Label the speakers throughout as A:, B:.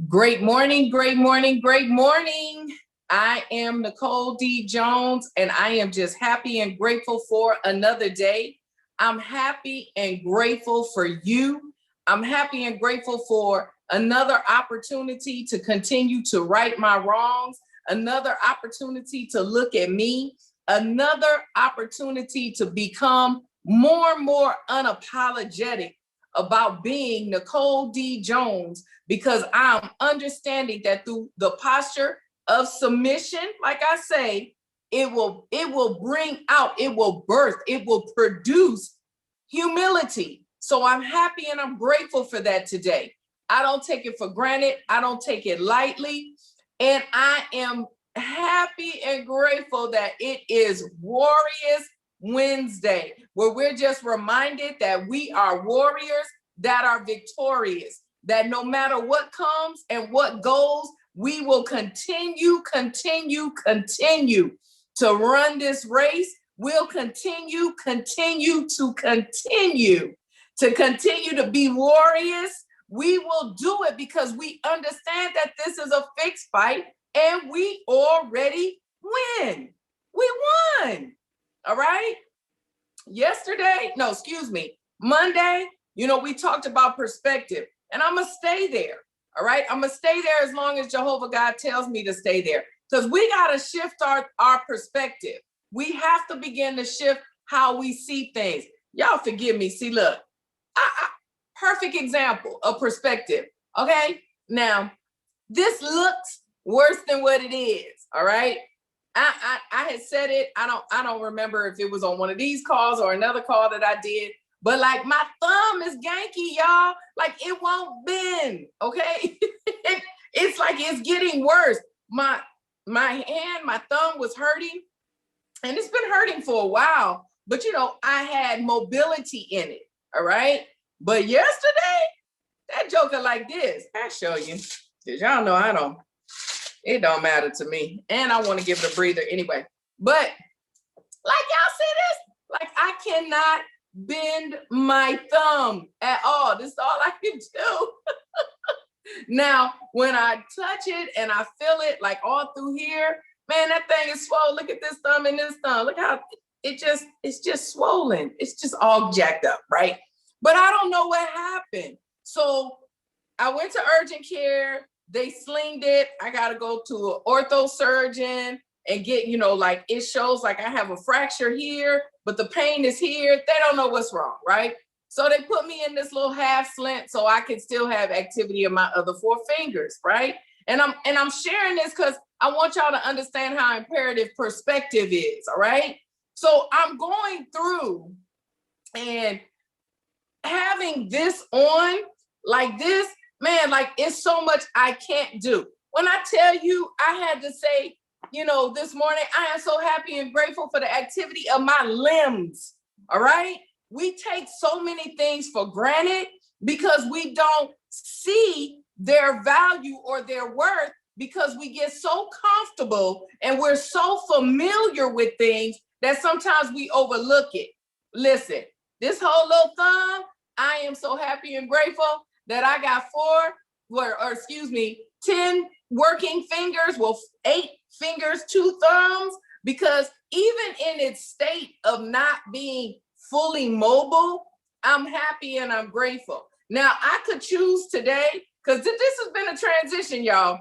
A: Great morning, great morning, great morning. I am Nicole D. Jones, and I am just happy and grateful for another day. I'm happy and grateful for you. I'm happy and grateful for another opportunity to continue to right my wrongs, another opportunity to look at me, another opportunity to become more and more unapologetic about being Nicole D. Jones, because I'm understanding that through the posture of submission, like I say, it will bring out, it will birth, it will produce humility. So I'm happy and I'm grateful for that today. I don't take it for granted. I don't take it lightly. And I am happy and grateful that it is Warriors Wednesday, where we're just reminded that we are warriors that are victorious, that no matter what comes and what goes, we will continue to run this race. We'll continue to be warriors. We will do it because we understand that this is a fixed fight and we already win. We won. All right. Monday, we talked about perspective, and I'm going to stay there. All right. I'm going to stay there as long as Jehovah God tells me to stay there, because we got to shift our perspective. We have to begin to shift how we see things. Y'all forgive me. See, look, perfect example of perspective. Okay. Now, this looks worse than what it is. All right. I had said it. I don't remember if it was on one of these calls or another call that I did, but like my thumb is ganky, y'all. Like it won't bend. Okay. It's like it's getting worse. My hand, my thumb was hurting, and it's been hurting for a while, but I had mobility in it. All right. But yesterday, that joker like this, I'll show you, because y'all know it don't matter to me. And I want to give it a breather anyway. But like y'all see this, like I cannot bend my thumb at all. This is all I can do. Now, when I touch it and I feel it like all through here, man, that thing is swollen. Look at this thumb and this thumb. Look how it's just swollen. It's just all jacked up, right? But I don't know what happened. So I went to urgent care. They slinged it. I got to go to an ortho surgeon and get, like it shows like I have a fracture here, but the pain is here. They don't know what's wrong, right? So they put me in this little half slant so I can still have activity of my other 4 fingers, right? And I'm sharing this because I want y'all to understand how imperative perspective is, all right? So I'm going through and having this on like this, man, like it's so much I can't do. When I tell you, I had to say, this morning, I am so happy and grateful for the activity of my limbs. All right. We take so many things for granted because we don't see their value or their worth, because we get so comfortable and we're so familiar with things that sometimes we overlook it. Listen, this whole little thumb, I am so happy and grateful that I got 10 working fingers, 8 fingers, 2 thumbs, because even in its state of not being fully mobile, I'm happy and I'm grateful. Now, I could choose today, because this has been a transition, y'all,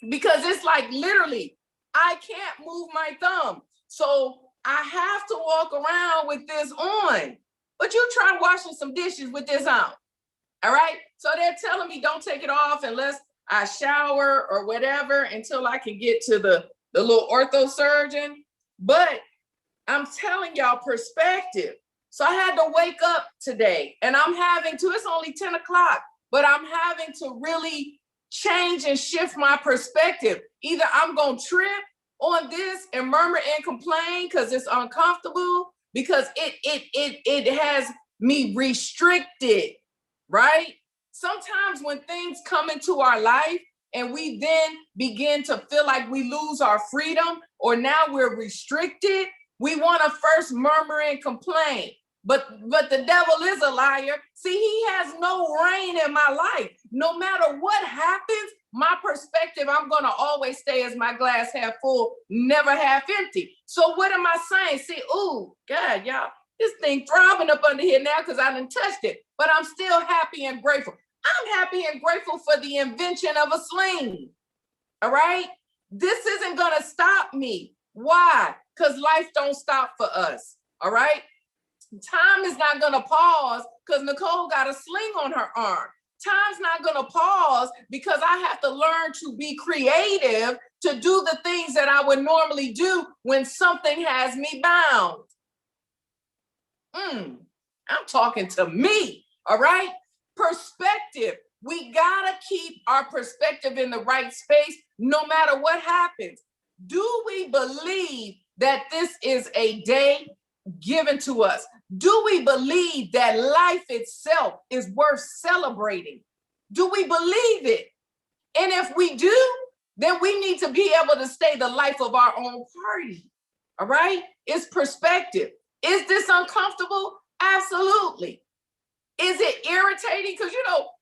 A: because it's like literally, I can't move my thumb. So I have to walk around with this on. But you try washing some dishes with this on. All right. So they're telling me don't take it off unless I shower or whatever until I can get to the little ortho surgeon. But I'm telling y'all perspective. So I had to wake up today, and I'm having to, it's only 10 o'clock, but I'm having to really change and shift my perspective. Either I'm going to trip on this and murmur and complain because it's uncomfortable, because it has me restricted, right? Sometimes when things come into our life and we then begin to feel like we lose our freedom or now we're restricted, we want to first murmur and complain. But the devil is a liar. See, he has no reign in my life. No matter what happens, my perspective, I'm going to always stay as my glass half full, never half empty. So what am I saying? See, oh, God, y'all, this thing throbbing up under here now because I done touched it, but I'm still happy and grateful. I'm happy and grateful for the invention of a sling. All right? This isn't going to stop me. Why? Because life don't stop for us. All right? Time is not going to pause because Nicole got a sling on her arm. Time's not going to pause because I have to learn to be creative to do the things that I would normally do when something has me bound. I'm talking to me, all right? Perspective. We got to keep our perspective in the right space no matter what happens. Do we believe that this is a day given to us? Do we believe that life itself is worth celebrating? Do we believe it? And if we do, then we need to be able to stay the life of our own party. All right? It's perspective. Is this uncomfortable? Absolutely. Is it irritating? Because,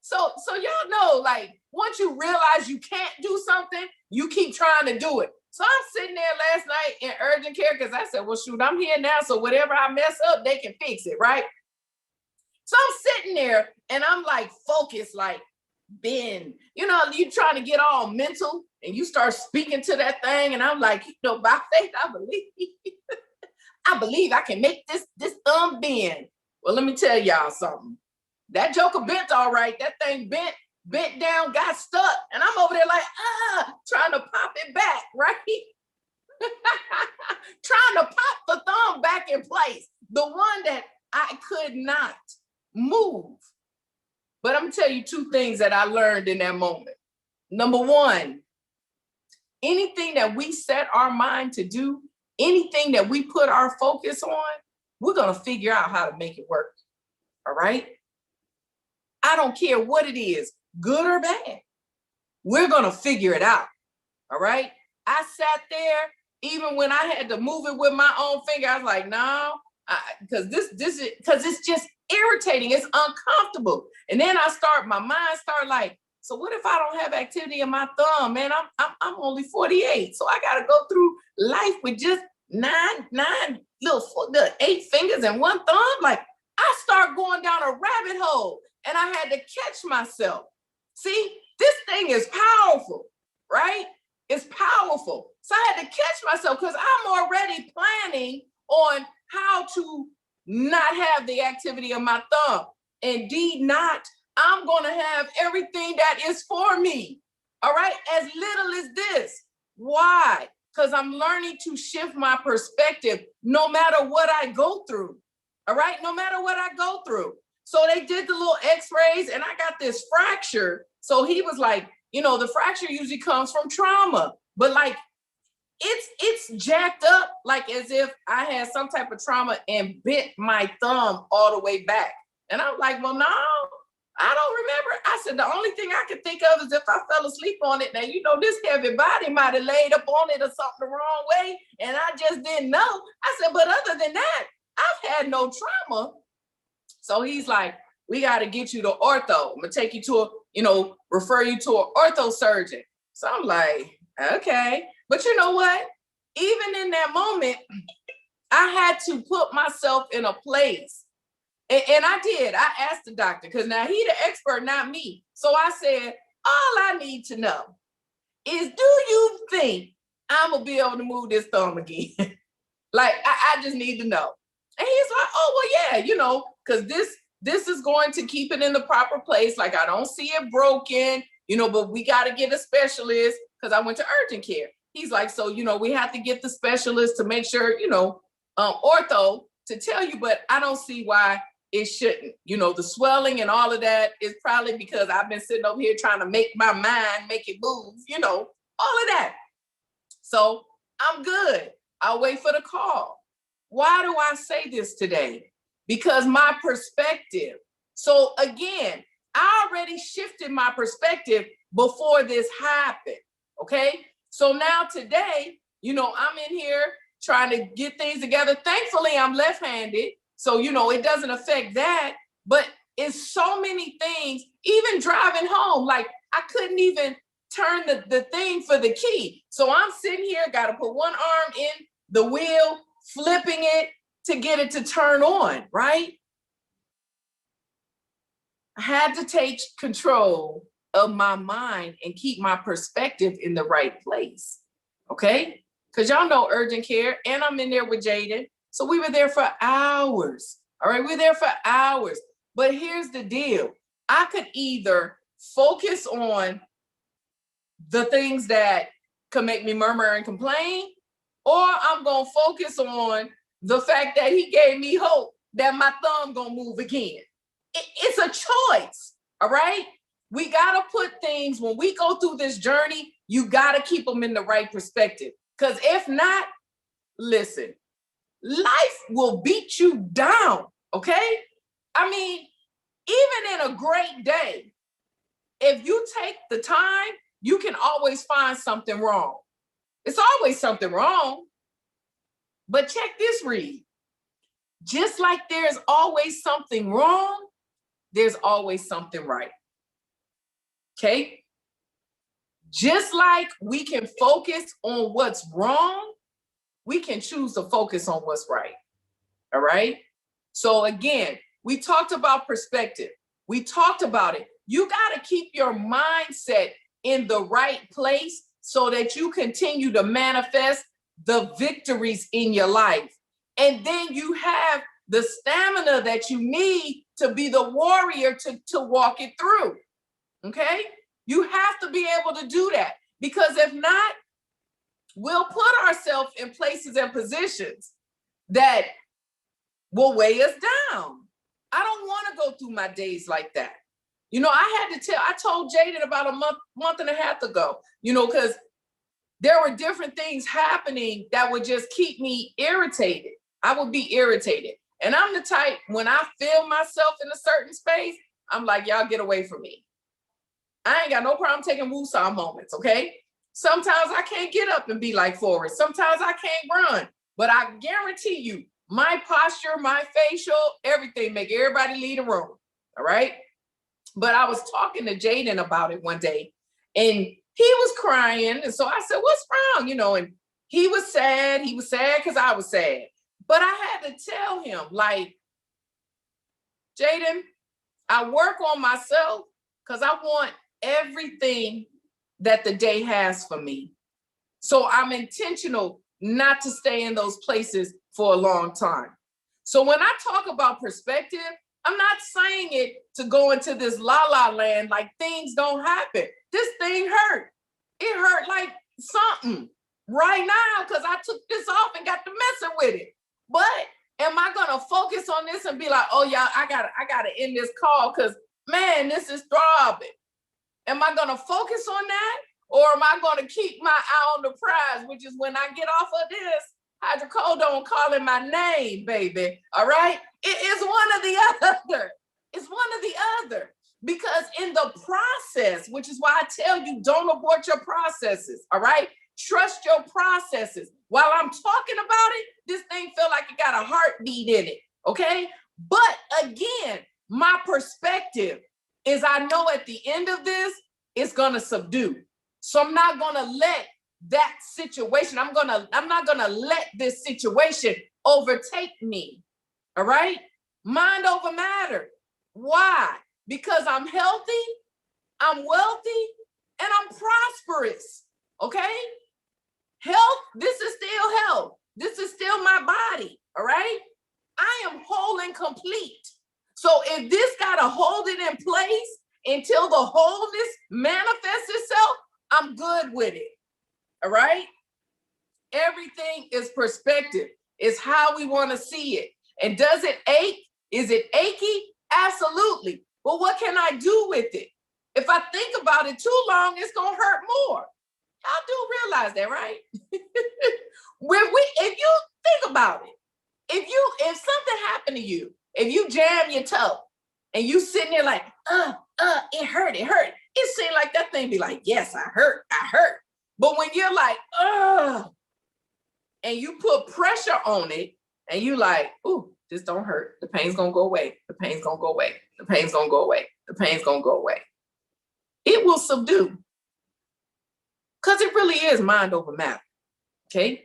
A: so y'all know, like, once you realize you can't do something, you keep trying to do it. So I'm sitting there last night in urgent care because I said, well, shoot, I'm here now. So whatever I mess up, they can fix it, right? So I'm sitting there and I'm like focused, like, Ben, you trying to get all mental and you start speaking to that thing. And I'm like, by faith, I believe I can make this thumb bend. Well, let me tell y'all something. That joker bent all right. That thing bent down, got stuck. And I'm over there like, trying to pop it back, right? Trying to pop the thumb back in place. The one that I could not move. But I'm going to tell you two things that I learned in that moment. Number one, anything that we set our mind to do, anything that we put our focus on, we're going to figure out how to make it work. All right? I don't care what it is, good or bad. We're going to figure it out. All right? I sat there, even when I had to move it with my own finger, I was like, no, because it's just irritating. It's uncomfortable. And then my mind started like, so what if I don't have activity in my thumb, man? I'm only 48. So I got to go through life with just nine little 8 fingers and one thumb. Like, I start going down a rabbit hole and I had to catch myself. See, this thing is powerful, right? It's powerful. So I had to catch myself because I'm already planning on how to not have the activity of my thumb. Indeed not. I'm going to have everything that is for me. All right? As little as this. Why? Because I'm learning to shift my perspective no matter what I go through. All right? No matter what I go through. So they did the little x-rays and I got this fracture. So he was like, the fracture usually comes from trauma, but like it's jacked up like as if I had some type of trauma and bent my thumb all the way back. And I'm like, well, no, I don't remember. I said, the only thing I can think of is if I fell asleep on it. Now, this heavy body might have laid up on it or something the wrong way. And I just didn't know. I said, but other than that, I've had no trauma. So he's like, we got to get you to ortho. I'm going to take you to refer you to an ortho surgeon. So I'm like, okay. But you know what? Even in that moment, I had to put myself in a place. And I did. I asked the doctor because now he's the expert, not me. So I said, all I need to know is, do you think I'm going to be able to move this thumb again? Like, I just need to know. And he's like, oh, well, yeah, because this is going to keep it in the proper place. Like, I don't see it broken, but we got to get a specialist because I went to urgent care. He's like, so, we have to get the specialist to make sure, ortho to tell you, but I don't see why it shouldn't. The swelling and all of that is probably because I've been sitting over here trying to make my mind make it move, all of that. So I'm good. I'll wait for the call. Why do I say this today? Because my perspective. So again, I already shifted my perspective before this happened. Okay. So now today, I'm in here trying to get things together. Thankfully, I'm left-handed. So, it doesn't affect that. But it's so many things, even driving home. Like, I couldn't even turn the thing for the key. So I'm sitting here, got to put one arm in the wheel, flipping it to get it to turn on, right? I had to take control of my mind and keep my perspective in the right place, okay? Because y'all know urgent care, and I'm in there with Jaden. So we were there for hours, all right? We were there for hours. But here's the deal. I could either focus on the things that could make me murmur and complain, or I'm going to focus on the fact that he gave me hope that my thumb going to move again. It's a choice, all right? We got to put things, when we go through this journey, you got to keep them in the right perspective. Because if not, listen, life will beat you down, okay? I mean, even in a great day, if you take the time, you can always find something wrong. It's always something wrong. But check this, Reed. Just like there's always something wrong, there's always something right. Okay? Just like we can focus on what's wrong, we can choose to focus on what's right. All right? So again, we talked about perspective. We talked about it. You got to keep your mindset in the right place so that you continue to manifest the victories in your life. And then you have the stamina that you need to be the warrior to walk it through. Okay? You have to be able to do that, because if not, we'll put ourselves in places and positions that will weigh us down. I don't want to go through my days like that. You know, I told Jaden about a month and a half ago, you know, because there were different things happening that would just keep me irritated. I would be irritated. And I'm the type, when I feel myself in a certain space, I'm like, y'all get away from me. I ain't got no problem taking woosah moments, okay? Sometimes I can't get up and be like Forrest. Sometimes I can't run. But I guarantee you, my posture, my facial, everything make everybody leave the room, all right? But I was talking to Jaden about it one day, and he was crying. And so I said, what's wrong? You know, and he was sad. He was sad because I was sad. But I had to tell him, like, Jaden, I work on myself because I want everything that the day has for me. So I'm intentional not to stay in those places for a long time. So when I talk about perspective, I'm not saying it to go into this la-la land like things don't happen. This thing hurt. It hurt like something right now because I took this off and got to messing with it. But am I gonna focus on this and be like, oh yeah, I gotta end this call because man, this is throbbing. Am I gonna focus on that? Or am I gonna keep my eye on the prize, which is when I get off of this, hydrocodone calling my name, baby, all right? It is one or the other. It's one or the other. Because in the process, which is why I tell you, don't abort your processes, all right? Trust your processes. While I'm talking about it, this thing feel like it got a heartbeat in it, okay? But again, my perspective is I know at the end of this, it's gonna subdue. So I'm not gonna let that situation, I'm not gonna let this situation overtake me, all right? Mind over matter. Why? Because I'm healthy, I'm wealthy, and I'm prosperous, okay? Health, this is still health. This is still my body, all right? I am whole and complete. So if this gotta hold it in place until the wholeness manifests itself, I'm good with it, all right? Everything is perspective. It's how we wanna see it. And does it ache? Is it achy? Absolutely. But what can I do with it? If I think about it too long, it's gonna hurt more. Y'all do realize that, right? If you think about it, if something happened to you, if you jam your toe and you sitting there like, it hurt. It seemed like that thing be like, yes, I hurt. But when you're like, and you put pressure on it and you like, ooh, this don't hurt. The pain's gonna go away. The pain's gonna go away. The pain's gonna go away. The pain's gonna go away. It will subdue. Because it really is mind over matter. Okay?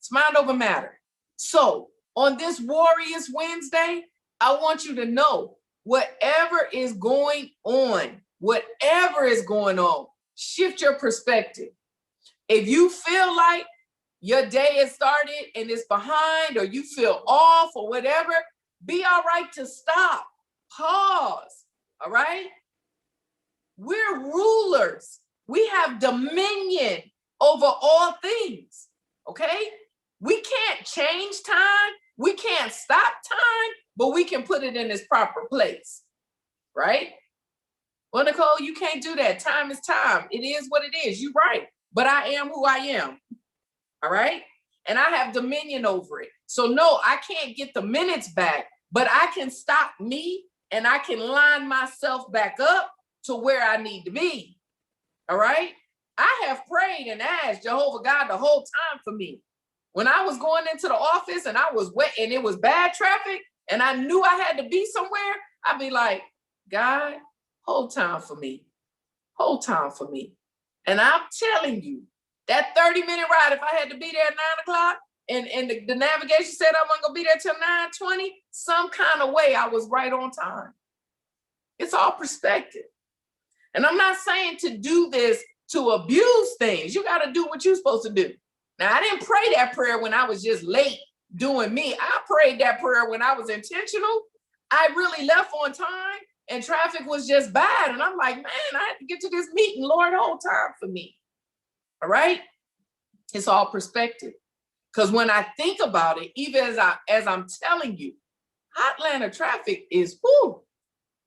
A: It's mind over matter. So on this Warriors Wednesday, I want you to know whatever is going on, shift your perspective. If you feel like your day has started and it's behind, or you feel off or whatever, be all right to stop, pause, all right? We're rulers. We have dominion over all things, okay? We can't change time. We can't stop time, but we can put it in its proper place, right? Well, Nicole, you can't do that. Time is time. It is what it is. You're right. But I am who I am, all right? And I have dominion over it. So no, I can't get the minutes back, but I can stop me and I can line myself back up to where I need to be, all right? I have prayed and asked Jehovah God the whole time for me. When I was going into the office and I was wet and it was bad traffic and I knew I had to be somewhere, I'd be like, God, hold time for me. Hold time for me. And I'm telling you, that 30-minute ride, if I had to be there at 9 o'clock and the navigation said I wasn't going to be there till 9:20, some kind of way I was right on time. It's all perspective. And I'm not saying to do this to abuse things. You got to do what you're supposed to do. Now, I didn't pray that prayer when I was just late doing me. I prayed that prayer when I was intentional. I really left on time and traffic was just bad. And I'm like, man, I had to get to this meeting. Lord, hold time for me. All right? It's all perspective. Because when I think about it, even as I'm telling you, Atlanta traffic is, oh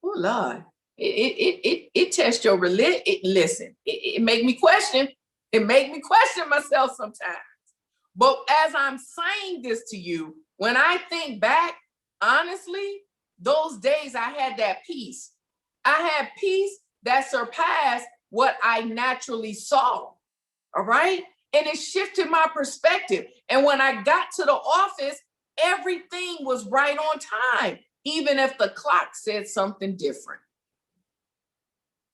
A: Lord, it tests your religion. Listen, it make me question. It make me question myself sometimes. But as I'm saying this to you, when I think back, honestly, those days I had that peace. I had peace that surpassed what I naturally saw. All right? And it shifted my perspective. And when I got to the office, everything was right on time, even if the clock said something different.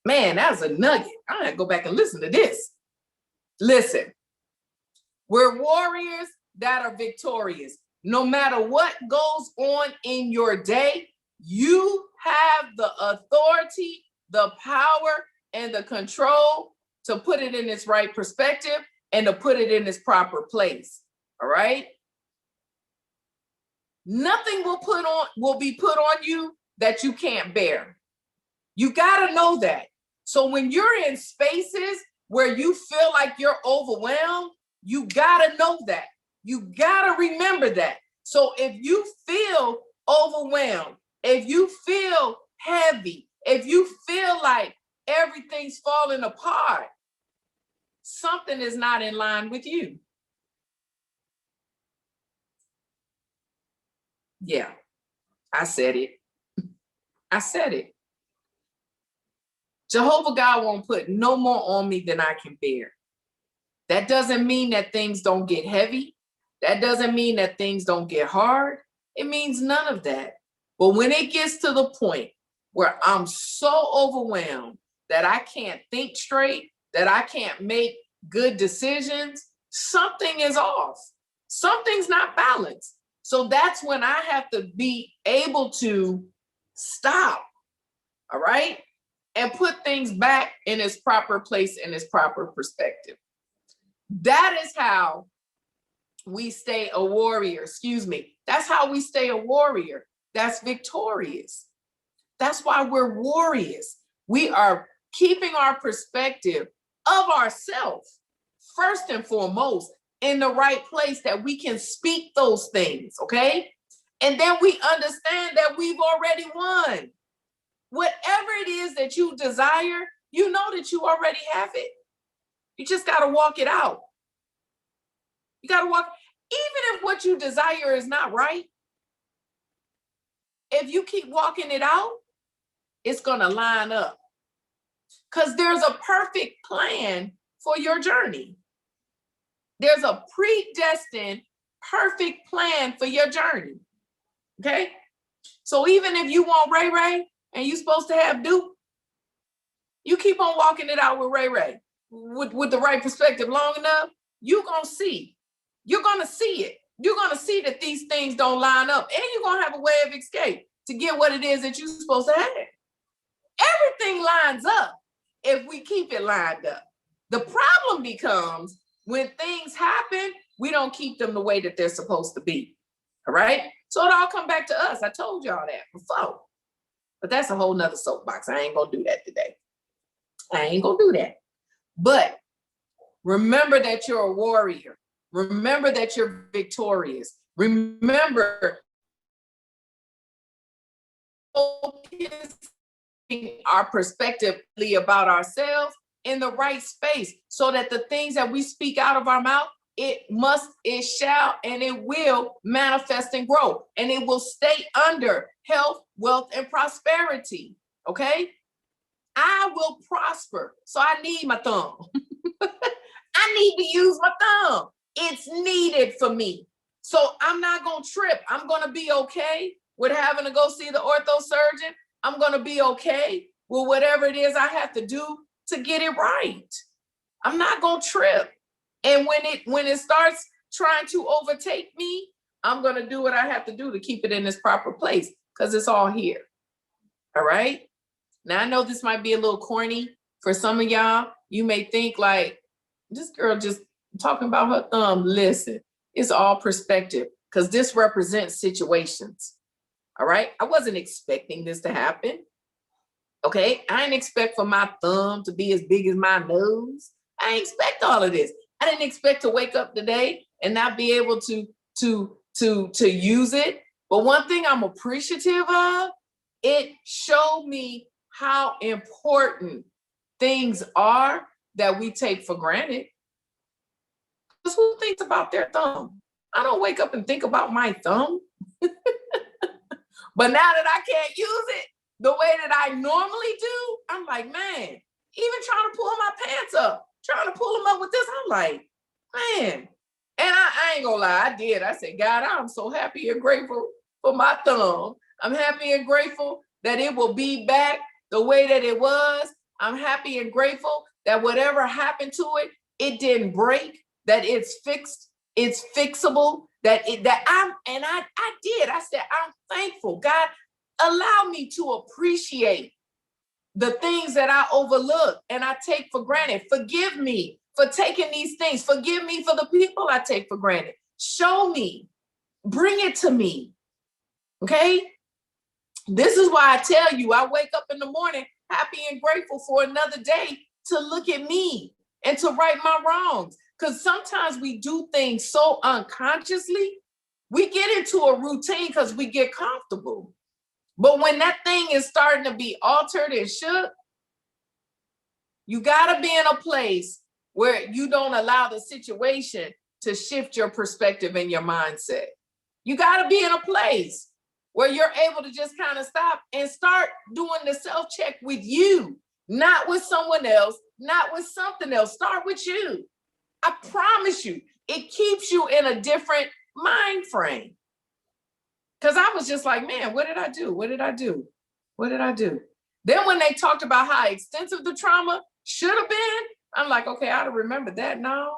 A: Man, that was a nugget. I'm going to go back and listen to this. Listen, we're warriors that are victorious. No matter what goes on in your day, you have the authority, the power, and the control to put it in its right perspective and to put it in its proper place. All right? Nothing will be put on you that you can't bear. You got to know that. So when you're in spaces where you feel like you're overwhelmed, you got to know that. You got to remember that. So if you feel overwhelmed, if you feel heavy, if you feel like everything's falling apart, something is not in line with you. Yeah, I said it. I said it. Jehovah God won't put no more on me than I can bear. That doesn't mean that things don't get heavy. That doesn't mean that things don't get hard. It means none of that. But when it gets to the point where I'm so overwhelmed that I can't think straight, that I can't make good decisions, something is off. Something's not balanced. So that's when I have to be able to stop, all right? And put things back in its proper place, in its proper perspective. That is how we stay a warrior, That's how we stay a warrior. That's victorious. That's why we're warriors. We are keeping our perspective of ourselves, first and foremost, in the right place that we can speak those things, okay? And then we understand that we've already won. Whatever it is that you desire, you know that you already have it. You just got to walk it out. You got to walk, even if what you desire is not right, if you keep walking it out, it's going to line up. Because there's a perfect plan for your journey. There's a predestined, perfect plan for your journey. Okay? So even if you want Ray Ray and you're supposed to have Duke, you keep on walking it out with Ray Ray. with the right perspective long enough, you're going to see. You're going to see it. You're going to see that these things don't line up, and you're going to have a way of escape to get what it is that you're supposed to have. Everything lines up if we keep it lined up. The problem becomes when things happen, we don't keep them the way that they're supposed to be. All right? So it all come back to us. I told y'all that before. But that's a whole nother soapbox. I ain't going to do that today. I ain't going to do that. But remember that you're a warrior. Remember that you're victorious. Remember our perspective about ourselves in the right space so that the things that we speak out of our mouth, it must, it shall, and it will manifest and grow. And it will stay under health, wealth, and prosperity. Okay? I will prosper. So I need my thumb. I need to use my thumb. It's needed for me. So I'm not going to trip. I'm going to be okay with having to go see the ortho surgeon. I'm going to be okay with whatever it is I have to do to get it right. I'm not going to trip. And when it starts trying to overtake me, I'm going to do what I have to do to keep it in its proper place because it's all here. All right. Now, I know this might be a little corny for some of y'all. You may think like, this girl just talking about her thumb. Listen, it's all perspective because this represents situations. All right. I wasn't expecting this to happen. Okay. I didn't expect for my thumb to be as big as my nose. I didn't expect all of this. I didn't expect to wake up today and not be able to use it. But one thing I'm appreciative of, it showed me how important things are that we take for granted. Because who thinks about their thumb? I don't wake up and think about my thumb. But now that I can't use it the way that I normally do, I'm like, man, even trying to pull my pants up, trying to pull them up with this, I'm like, man. And I ain't gonna lie, I did. I said, God, I'm so happy and grateful for my thumb. I'm happy and grateful that it will be back the way that it was. I'm happy and grateful that whatever happened to it, it didn't break, that it's fixed, it's fixable, I did. I said, I'm thankful. God, allow me to appreciate the things that I overlook and I take for granted. Forgive me for taking these things. Forgive me for the people I take for granted. Show me, bring it to me. Okay? This is why I tell you, I wake up in the morning happy and grateful for another day to look at me and to right my wrongs. Because sometimes we do things so unconsciously, we get into a routine because we get comfortable. But when that thing is starting to be altered and shook, you got to be in a place where you don't allow the situation to shift your perspective and your mindset. You got to be in a place where you're able to just kind of stop and start doing the self-check with you, not with someone else, not with something else. Start with you. I promise you, it keeps you in a different mind frame. Because I was just like, man, what did I do? What did I do? What did I do? Then when they talked about how extensive the trauma should have been, I'm like, okay, I'd have remembered that now.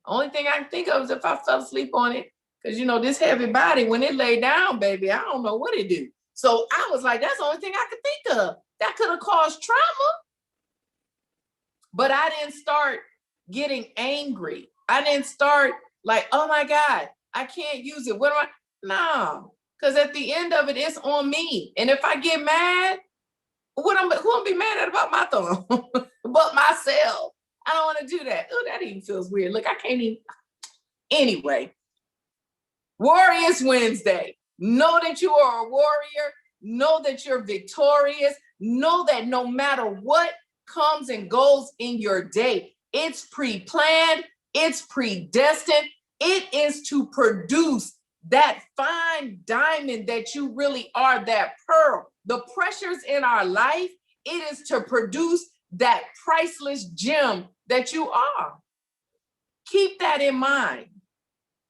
A: Only thing I can think of is if I fell asleep on it. Because, you know, this heavy body, when it lay down, baby, I don't know what it do. So I was like, that's the only thing I could think of. That could have caused trauma. But I didn't start getting angry. I didn't start like, oh my God, I can't use it. What am I? No, because at the end of it, it's on me. And if I get mad, who am I be mad at about my thumb? But myself. I don't want to do that. Oh, that even feels weird. Look, I can't even. Anyway, Warriors Wednesday. Know that you are a warrior. Know that you're victorious. Know that no matter what comes and goes in your day, it's pre-planned, it's predestined. It is to produce that fine diamond that you really are, that pearl. The pressures in our life, it is to produce that priceless gem that you are. Keep that in mind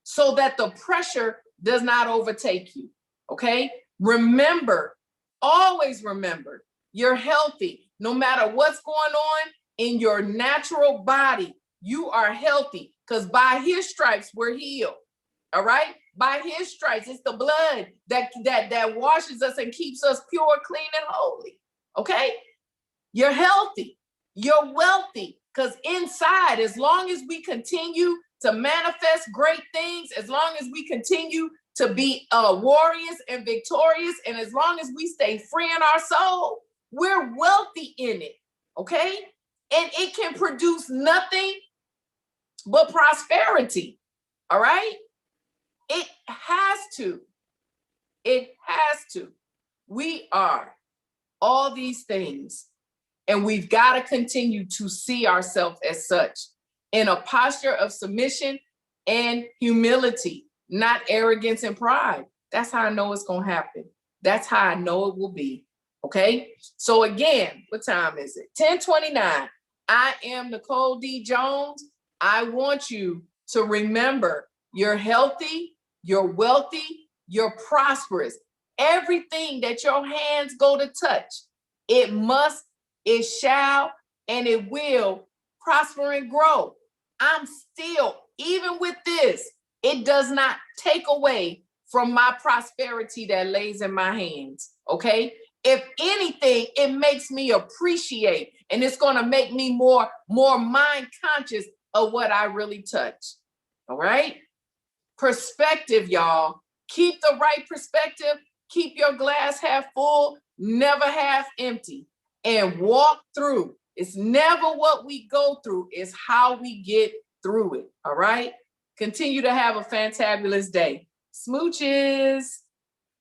A: so that the pressure does not overtake you, okay? Remember, always remember, you're healthy. No matter what's going on in your natural body, you are healthy, because by his stripes we're healed. All right? By his stripes, it's the blood that washes us and keeps us pure, clean, and holy. Okay? You're healthy. You're wealthy, because inside, as long as we continue to manifest great things, as long as we continue to be warriors and victorious, and as long as we stay free in our soul, we're wealthy in it. Okay? And it can produce nothing but prosperity. All right? It has to. It has to. We are all these things, and we've got to continue to see ourselves as such, in a posture of submission and humility, not arrogance and pride. That's how I know it's going to happen. That's how I know it will be. Okay? So again, what time is it? 10:29. I am Nicole D. Jones. I want you to remember you're healthy, you're wealthy, you're prosperous. Everything that your hands go to touch, it must, it shall, and it will prosper and grow. I'm still, even with this, it does not take away from my prosperity that lays in my hands. Okay? If anything, it makes me appreciate, and it's going to make me more mind conscious of what I really touch. All right? Perspective, y'all. Keep the right perspective. Keep your glass half full, never half empty, and walk through. It's never what we go through, it's how we get through it. All right? Continue to have a fantabulous day. Smooches.